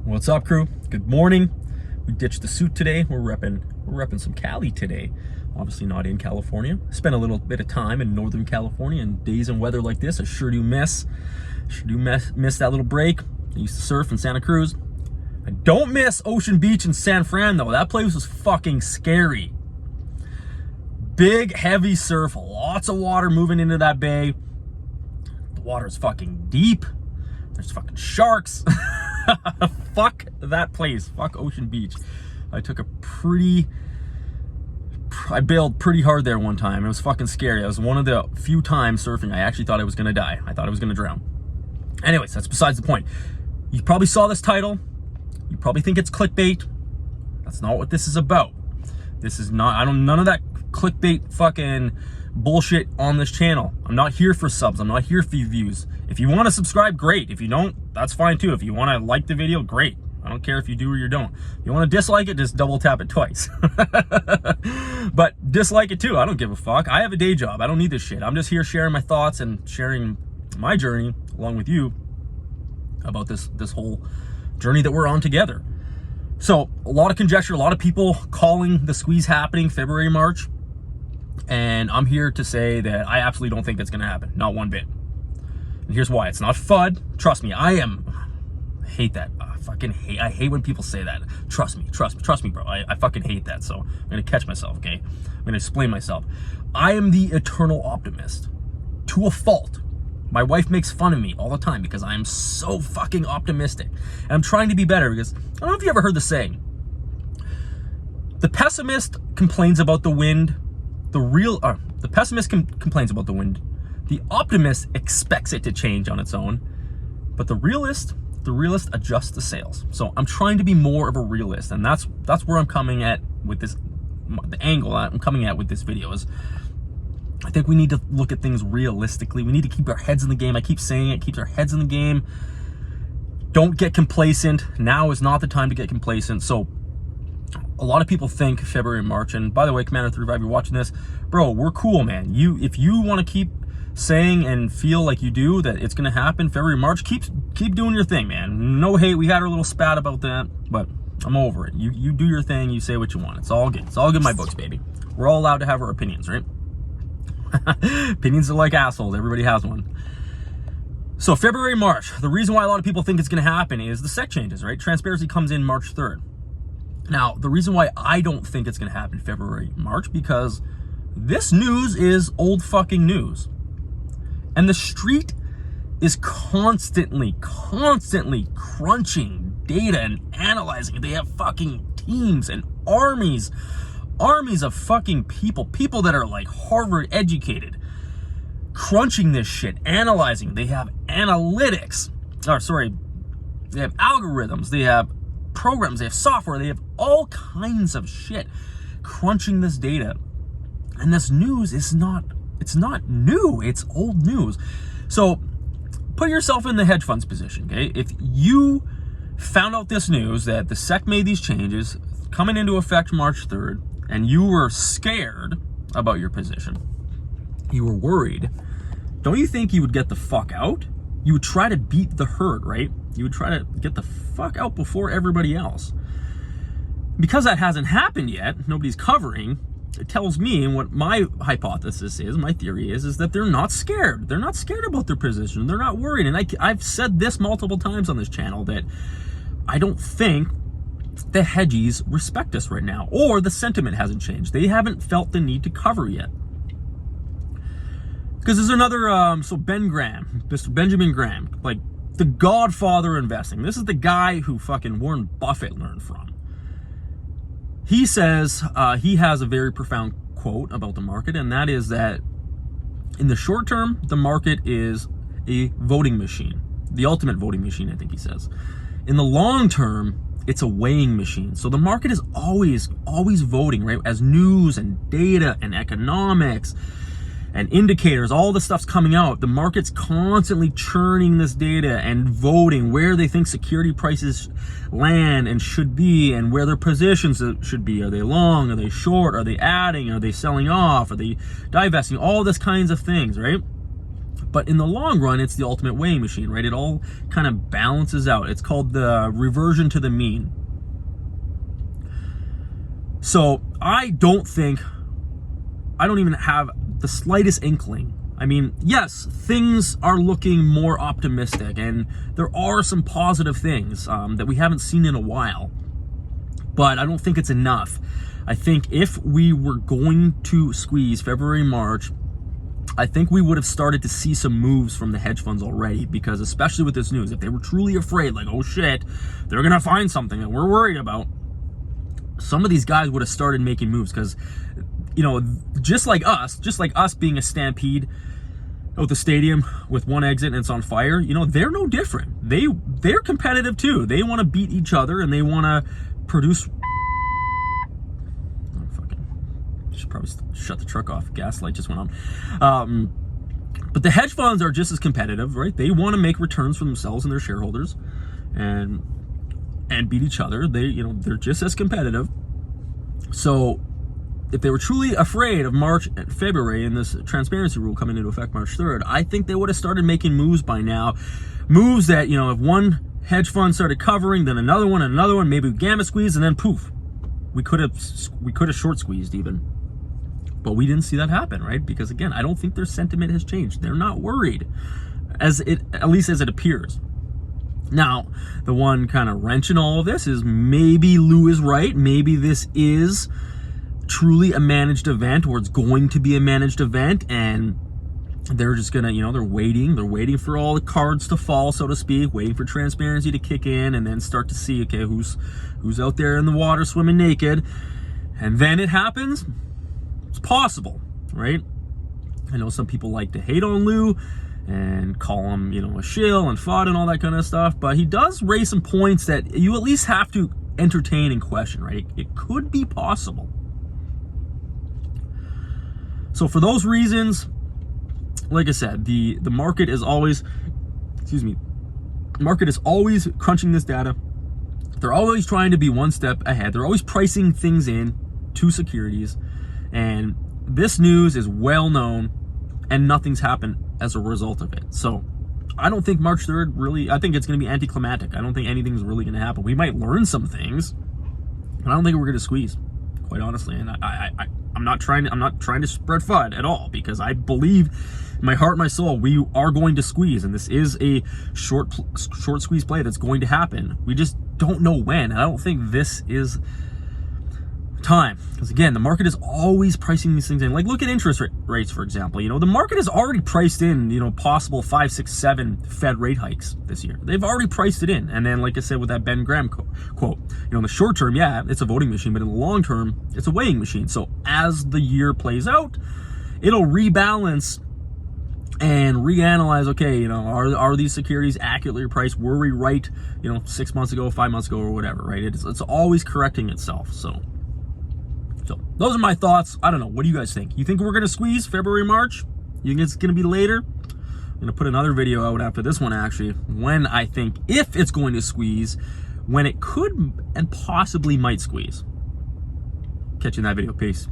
What's up, crew? Good morning. We ditched the suit today. We're repping some Cali today. Obviously not in California. Spent a little bit of time in Northern California, and days and weather like this I sure do miss. Miss that little break. I used to surf in Santa Cruz. I don't miss Ocean Beach in San Fran though. That place was fucking scary. Big, heavy surf, lots of water moving into that bay. The water is fucking deep. There's fucking sharks. Fuck that place. Fuck Ocean Beach. I bailed pretty hard there one time. It was fucking scary. It was one of the few times surfing I actually thought I was gonna die. I thought I was gonna drown. Anyways, that's besides the point. You probably saw this title. You probably think it's clickbait. That's not what this is about. This is not, none of that clickbait fucking bullshit on this channel. I'm not here for subs. I'm not here for views. If you want to subscribe, great. If you don't, that's fine too. If you want to like the video, great. I don't care if you do or you don't. If you want to dislike it, just double tap it twice. But dislike it too. I don't give a fuck. I have a day job. I don't need this shit. I'm just here sharing my thoughts and sharing my journey along with you about this whole journey that we're on together. So a lot of conjecture, a lot of people calling the squeeze happening February, March. And I'm here to say that I absolutely don't think that's going to happen. Not one bit. And here's why. It's not FUD. Trust me, I hate that. I hate when people say that. Trust me, bro. I fucking hate that. So I'm going to catch myself, okay? I'm going to explain myself. I am the eternal optimist. To a fault. My wife makes fun of me all the time because I am so fucking optimistic. And I'm trying to be better because, I don't know if you ever heard the saying. The pessimist complains about the wind. The pessimist complains about the wind. The optimist expects it to change on its own. But the realist adjusts the sails. So I'm trying to be more of a realist, and that's where I'm coming at with this. The angle I'm coming at with this video is, I think we need to look at things realistically. We need to keep our heads in the game. I keep saying it, keeps our heads in the game. Don't get complacent. Now is not the time to get complacent. So a lot of people think February, March, and by the way, Commander 35, you're watching this, bro, we're cool, man. If you want to keep saying and feel like you do that it's gonna happen February, March, keep doing your thing, man. No hate. We had our little spat about that, but I'm over it. You do your thing. You say what you want. It's all good. It's all good in my books, baby. We're all allowed to have our opinions, right? Opinions are like assholes. Everybody has one. So February, March, the reason why a lot of people think it's going to happen is the SEC changes, right? Transparency comes in March 3rd. Now, the reason why I don't think it's going to happen February, March, because this news is old fucking news. And the street is constantly crunching data and analyzing it. They have fucking teams and armies of fucking people that are like Harvard educated, crunching this shit, analyzing. They have analytics, they have algorithms, they have programs, they have software, they have all kinds of shit crunching this data. And this news is it's not new, it's old news. So put yourself in the hedge fund's position, okay? If you found out this news that the SEC made these changes coming into effect March 3rd, and you were scared about your position, you were worried, don't you think you would get the fuck out? You would try to beat the herd, right? You would try to get the fuck out before everybody else. Because that hasn't happened yet, nobody's covering, it tells me, and what my hypothesis is, my theory is that they're not scared. They're not scared about their position. They're not worried. And I've said this multiple times on this channel that I don't think the hedgies respect us right now, or the sentiment hasn't changed. They haven't felt the need to cover yet. Because there's another, so Ben Graham, Mr. Benjamin Graham, like the godfather of investing. This is the guy who fucking Warren Buffett learned from. He says, he has a very profound quote about the market, and that is that in the short term, the market is a voting machine. The ultimate voting machine, I think he says. In the long term, it's a weighing machine. So the market is always voting, right? As news and data and economics and indicators, all the stuff's coming out. The market's constantly churning this data and voting where they think security prices land and should be, and where their positions should be. Are they long? Are they short? Are they adding? Are they selling off? Are they divesting? All this kinds of things, right? But in the long run, it's the ultimate weighing machine, right? It all kind of balances out. It's called the reversion to the mean. So I don't even have the slightest inkling. I mean, yes, things are looking more optimistic, and there are some positive things that we haven't seen in a while, but I don't think it's enough. I think if we were going to squeeze February, March, I think we would have started to see some moves from the hedge funds already, because especially with this news, if they were truly afraid, like, oh shit, they're gonna find something that we're worried about, some of these guys would have started making moves. Because, you know, just like us being a stampede out the stadium with one exit and it's on fire, you know, they're no different. They're competitive too. They want to beat each other, and they want to produce. Should probably shut the truck off. Gas light just went on. But the hedge funds are just as competitive, right? They want to make returns for themselves and their shareholders, and beat each other. They're just as competitive. So if they were truly afraid of March and February and this transparency rule coming into effect March 3rd, I think they would have started making moves by now. Moves that, you know, if one hedge fund started covering, then another one, maybe gamma squeeze, and then poof, we could have short squeezed even. But we didn't see that happen, right? Because again, I don't think their sentiment has changed. They're not worried, at least as it appears. Now, the one kind of wrench in all of this is maybe Lou is right. Maybe this is truly a managed event, or it's going to be a managed event, and they're just gonna, you know, they're waiting for all the cards to fall, so to speak, waiting for transparency to kick in, and then start to see, okay, who's out there in the water swimming naked, and then it happens. It's possible, right? I know some people like to hate on Lou and call him, you know, a shill and FUD and all that kind of stuff, but he does raise some points that you at least have to entertain and question, right? It could be possible. So for those reasons, like I said, the market is always, market is always crunching this data. They're always trying to be one step ahead. They're always pricing things in to securities. And this news is well known, and nothing's happened as a result of it. So I don't think March 3rd really, I think it's going to be anticlimactic. I don't think anything's really going to happen. We might learn some things, but I don't think we're going to squeeze, quite honestly. And I'm not trying to spread FUD at all, because I believe in my heart, my soul, we are going to squeeze, and this is a short squeeze play that's going to happen. We just don't know when. I don't think this is time, because again, the market is always pricing these things in. Like, look at interest rates, for example. You know, the market has already priced in, you know, possible 5, 6, 7 Fed rate hikes this year. They've already priced it in. And then, like I said with that Ben Graham quote, you know, in the short term, yeah, it's a voting machine, but in the long term, it's a weighing machine. So as the year plays out, it'll rebalance and reanalyze, okay, you know, are these securities accurately priced? Were we right, you know, 6 months ago, 5 months ago, or whatever, right? It's always correcting itself. So those are my thoughts. I don't know. What do you guys think? You think we're going to squeeze February, March? You think it's going to be later? I'm going to put another video out after this one, actually, when I think, if it's going to squeeze, when it could and possibly might squeeze. Catch you in that video. Peace.